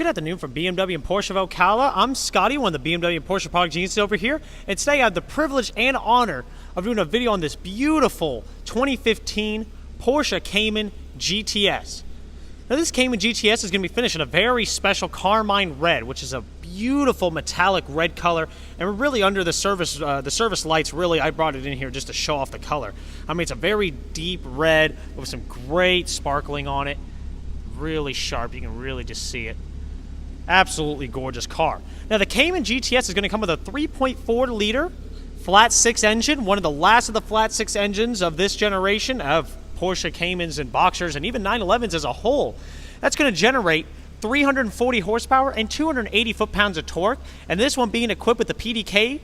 Good afternoon from BMW and Porsche of Ocala. I'm Scotty, one of the BMW and Porsche product geniuses over here, and today I have the privilege and honor of doing a video on this beautiful 2015 Porsche Cayman GTS. Now this Cayman GTS is going to be finished in a very special carmine red, which is a beautiful metallic red color, and we're really under the service lights. Really, I brought it in here just to show off the color. I mean, it's a very deep red with some great sparkling on it. Really sharp, you can really just see it. Absolutely gorgeous car. Now the Cayman GTS is going to come with a 3.4 liter flat 6 engine, one of the last of the flat 6 engines of this generation of Porsche Caymans and Boxers and even 911s as a whole. That's going to generate 340 horsepower and 280 foot-pounds of torque, and this one being equipped with the PDK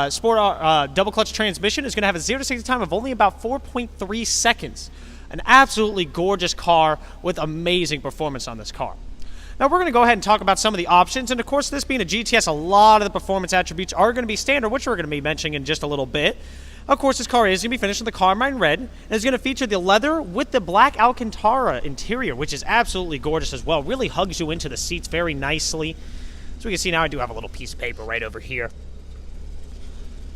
Sport double clutch transmission is going to have a 0 to 60 time of only about 4.3 seconds. An absolutely gorgeous car with amazing performance on this car. Now we're going to go ahead and talk about some of the options, and of course this being a GTS, a lot of the performance attributes are going to be standard, which we're going to be mentioning in just a little bit. Of course this car is going to be finished in the carmine red, and is going to feature the leather with the black Alcantara interior, which is absolutely gorgeous as well. Really hugs you into the seats very nicely. So we can see now I do have a little piece of paper right over here.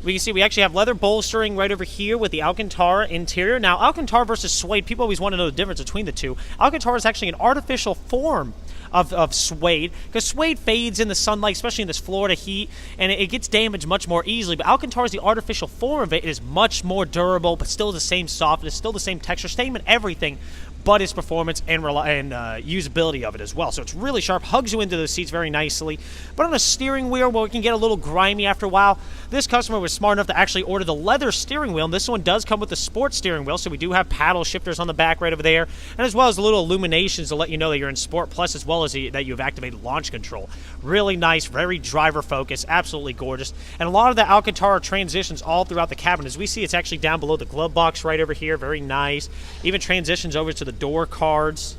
We can see we actually have leather bolstering right over here with the Alcantara interior. Now, Alcantara versus suede, people always want to know the difference between the two. Alcantara is actually an artificial form of suede, because suede fades in the sunlight, especially in this Florida heat, and it gets damaged much more easily. But Alcantara is the artificial form of it. It is much more durable, but still the same softness, still the same texture, same in everything, but its performance and usability of it as well. So it's really sharp, hugs you into the seats very nicely. But on a steering wheel, well, it can get a little grimy after a while. This customer was smart enough to actually order the leather steering wheel, and this one does come with the sport steering wheel, so we do have paddle shifters on the back right over there, and as well as the little illuminations to let you know that you're in Sport Plus, as well as that you've activated launch control. Really nice, very driver focused, absolutely gorgeous. And a lot of the Alcantara transitions all throughout the cabin. As we see, it's actually down below the glove box right over here, very nice. Even transitions over to the door cards,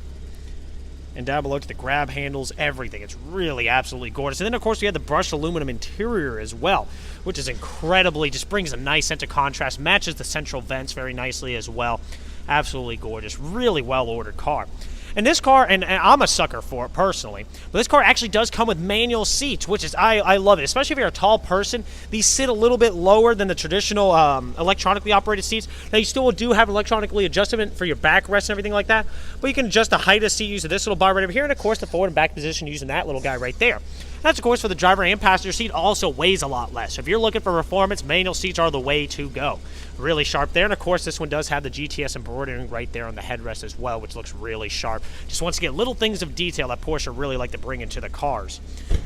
and down below to the grab handles, everything. It's really absolutely gorgeous. And then, of course, we have the brushed aluminum interior as well, which is incredibly, just brings a nice sense of contrast, matches the central vents very nicely as well. Absolutely gorgeous. Really well-ordered car. And this car, and I'm a sucker for it personally, but this car actually does come with manual seats, which is, I love it. Especially if you're a tall person, these sit a little bit lower than the traditional electronically operated seats. Now, you still do have electronically adjustment for your backrest and everything like that, but you can adjust the height of the seat using this little bar right over here, and of course the forward and back position using that little guy right there. That's, of course, for the driver and passenger seat, also weighs a lot less. So if you're looking for performance, manual seats are the way to go. Really sharp there. And, of course, this one does have the GTS embroidering right there on the headrest as well, which looks really sharp. Just wants to get little things of detail that Porsche really like to bring into the cars.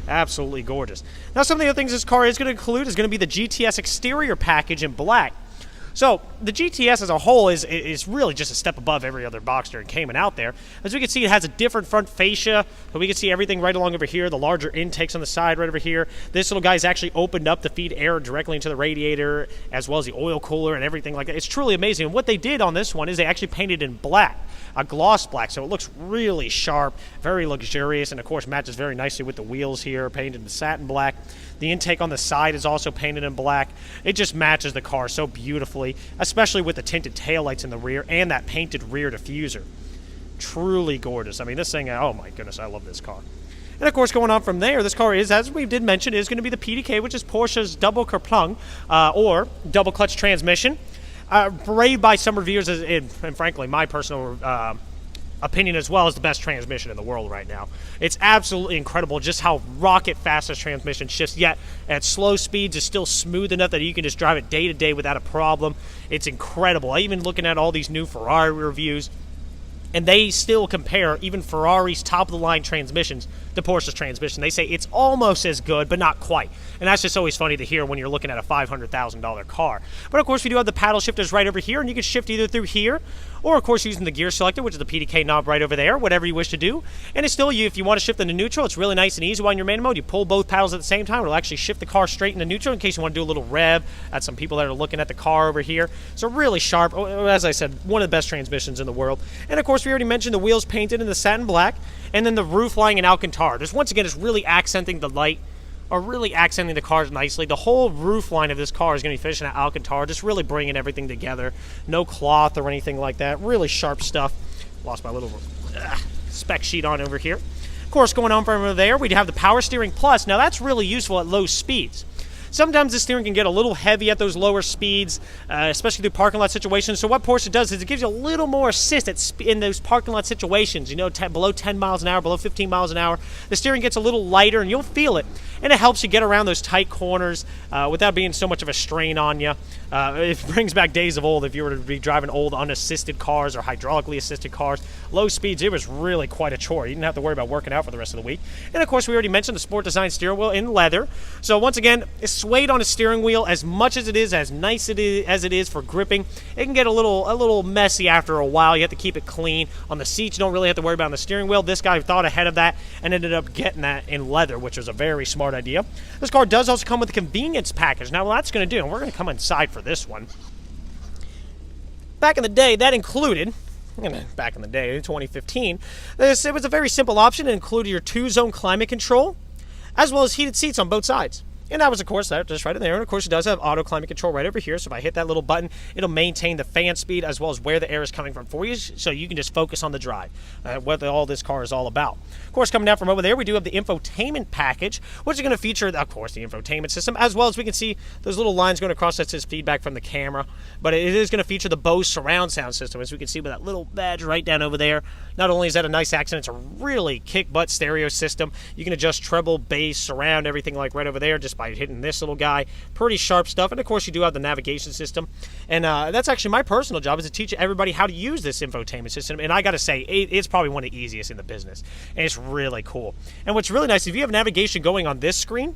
Absolutely gorgeous. Now, some of the other things this car is going to include is going to be the GTS exterior package in black. So the GTS as a whole is really just a step above every other Boxster and Cayman out there. As we can see, it has a different front fascia, so we can see everything right along over here, the larger intakes on the side right over here. This little guy's actually opened up to feed air directly into the radiator, as well as the oil cooler and everything like that. It's truly amazing. And what they did on this one is they actually painted in black, a gloss black, so it looks really sharp, very luxurious, and of course matches very nicely with the wheels here, painted in satin black. The intake on the side is also painted in black. It just matches the car so beautifully, especially with the tinted taillights in the rear and that painted rear diffuser. Truly gorgeous. I mean, this thing, oh my goodness, I love this car. And of course, going on from there, this car is, as we did mention, is going to be the PDK, which is Porsche's double Kupplung, or double clutch transmission. Braved by some reviewers, and frankly, my personal opinion as well, is the best transmission in the world right now. It's absolutely incredible just how rocket fast this transmission shifts, yet at slow speeds is still smooth enough that you can just drive it day to day without a problem. It's incredible. Even looking at all these new Ferrari reviews, and they still compare even Ferrari's top-of-the-line transmissions to Porsche's transmission. They say it's almost as good, but not quite. And that's just always funny to hear when you're looking at a $500,000 car. But, of course, we do have the paddle shifters right over here, and you can shift either through here or, of course, using the gear selector, which is the PDK knob right over there, whatever you wish to do. And it's still, if you want to shift into neutral, it's really nice and easy while you're in manual mode. You pull both paddles at the same time. It'll actually shift the car straight into neutral in case you want to do a little rev. That's some people that are looking at the car over here. So really sharp. As I said, one of the best transmissions in the world. And, of course, we already mentioned the wheels painted in the satin black, and then the roof lining in Alcantara. Just once again, it's really accenting the light, or really accenting the cars nicely. The whole roof line of this car is going to be finished in Alcantara, just really bringing everything together. No cloth or anything like that. Really sharp stuff. Lost my little spec sheet on over here. Of course, going on from over there, we have the Power Steering Plus. Now, that's really useful at low speeds. Sometimes the steering can get a little heavy at those lower speeds, especially through parking lot situations. So what Porsche does is it gives you a little more assist in those parking lot situations. You know, below 10 miles an hour, below 15 miles an hour. The steering gets a little lighter, and you'll feel it. And it helps you get around those tight corners without being so much of a strain on you. It brings back days of old if you were to be driving old unassisted cars or hydraulically assisted cars. Low speeds, it was really quite a chore. You didn't have to worry about working out for the rest of the week. And, of course, we already mentioned the sport design steering wheel in leather. So, once again, it's suede on a steering wheel. As much as it is, as nice as it is for gripping, it can get a little messy after a while. You have to keep it clean. On the seats, you don't really have to worry about on the steering wheel. This guy thought ahead of that and ended up getting that in leather, which was a very smart idea. This car does also come with a convenience package. Now, what that's going to do, and we're going to come inside for this one. Back in the day, that included, back in the day, 2015, it was a very simple option. It included your 2-zone climate control, as well as heated seats on both sides. And that was, of course, that just right in there. And, of course, it does have auto climate control right over here. So if I hit that little button, it'll maintain the fan speed as well as where the air is coming from for you, so you can just focus on the drive, what all this car is all about. Of course, coming down from over there, we do have the Infotainment Package, which is going to feature, of course, the infotainment system, as well as we can see those little lines going across that says feedback from the camera. But it is going to feature the Bose surround sound system, as we can see with that little badge right down over there. Not only is that a nice accent, it's a really kick-butt stereo system. You can adjust treble, bass, surround, everything like right over there just by hitting this little guy. Pretty sharp stuff. And, of course, you do have the navigation system. And that's actually my personal job, is to teach everybody how to use this infotainment system. And I got to say, it's probably one of the easiest in the business. And it's really cool. And what's really nice, if you have navigation going on this screen,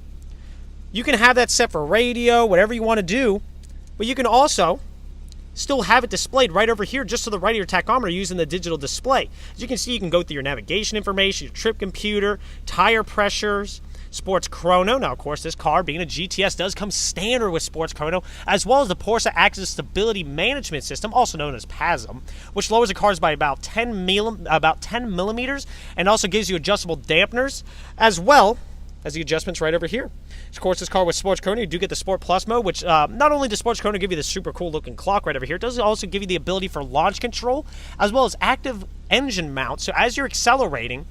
you can have that set for radio, whatever you want to do. But you can also still have it displayed right over here just to the right of your tachometer using the digital display. As you can see, you can go through your navigation information, your trip computer, tire pressures, sports chrono. Now, of course, this car, being a GTS, does come standard with sports chrono, as well as the Porsche Active Stability Management System, also known as PASM, which lowers the cars by about 10 millimeters and also gives you adjustable dampeners, as well as the adjustments right over here. Of course, this car with Sports Chrono, you do get the Sport Plus mode, which not only does Sports Chrono give you this super cool looking clock right over here, it does also give you the ability for launch control, as well as active engine mount. So as you're accelerating,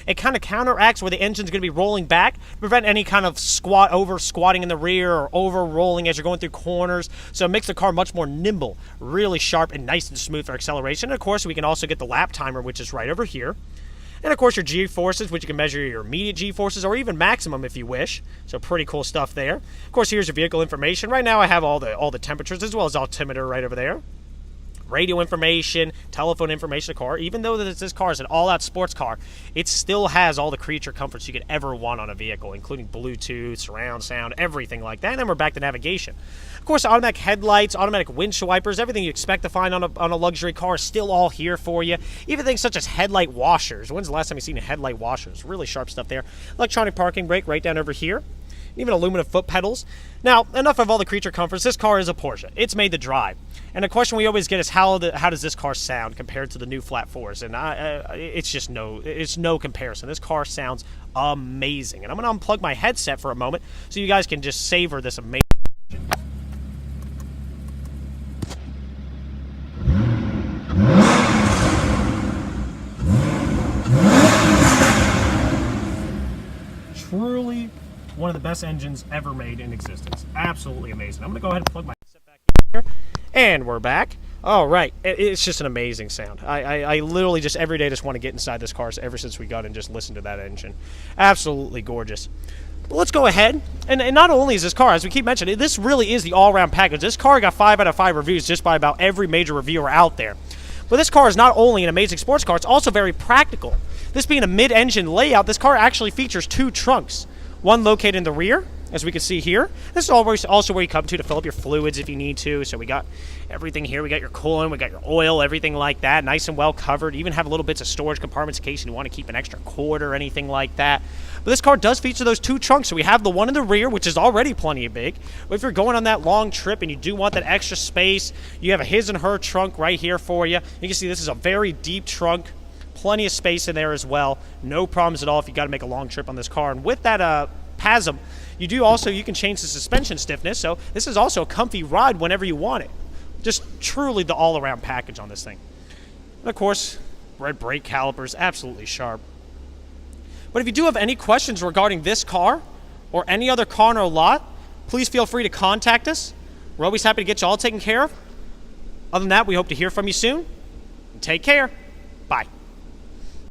it kind of counteracts where the engine's going to be rolling back to prevent any kind of squatting in the rear or over rolling as you're going through corners. So it makes the car much more nimble, really sharp and nice and smooth for acceleration. And of course, we can also get the lap timer, which is right over here. And of course, your G-forces, which you can measure your immediate G-forces or even maximum if you wish. So pretty cool stuff there. Of course, here's your vehicle information. Right now, I have all the temperatures as well as altimeter right over there. Radio information, telephone information of the car. Even though this car is an all-out sports car, it still has all the creature comforts you could ever want on a vehicle, including Bluetooth, surround sound, everything like that. And then we're back to navigation. Of course, automatic headlights, automatic windshield wipers, everything you expect to find on a luxury car is still all here for you. Even things such as headlight washers. When's the last time you've seen a headlight washer? It's really sharp stuff there. Electronic parking brake right down over here. Even aluminum foot pedals. Now, enough of all the creature comforts. This car is a Porsche. It's made to drive. And the question we always get is how does this car sound compared to the new Flat 4s? And it's no comparison. This car sounds amazing. And I'm going to unplug my headset for a moment so you guys can just savor this amazing. Truly one of the best engines ever made in existence. Absolutely amazing. I'm going to go ahead and plug my headset back in here. And we're back. All right. It's just an amazing sound. I literally just every day just want to get inside this car ever since we got and just listen to that engine. Absolutely gorgeous. But let's go ahead. And not only is this car, as we keep mentioning, this really is the all-around package. This car got 5 out of 5 reviews just by about every major reviewer out there. But this car is not only an amazing sports car, it's also very practical. This being a mid-engine layout, this car actually features 2 trunks. One located in the rear, as we can see here. This is also where you come to fill up your fluids if you need to. So we got everything here. We got your coolant, we got your oil, everything like that. Nice and well covered. Even have little bits of storage compartments in case you want to keep an extra cord or anything like that. But this car does feature those 2 trunks. So we have the one in the rear, which is already plenty big. But if you're going on that long trip and you do want that extra space, you have a his and her trunk right here for you. You can see this is a very deep trunk. Plenty of space in there as well. No problems at all if you got to make a long trip on this car. And with that PASM, you can change the suspension stiffness. So this is also a comfy ride whenever you want it. Just truly the all-around package on this thing. And of course, red brake calipers, absolutely sharp. But if you do have any questions regarding this car or any other car in our lot, please feel free to contact us. We're always happy to get you all taken care of. Other than that, we hope to hear from you soon. Take care. Bye.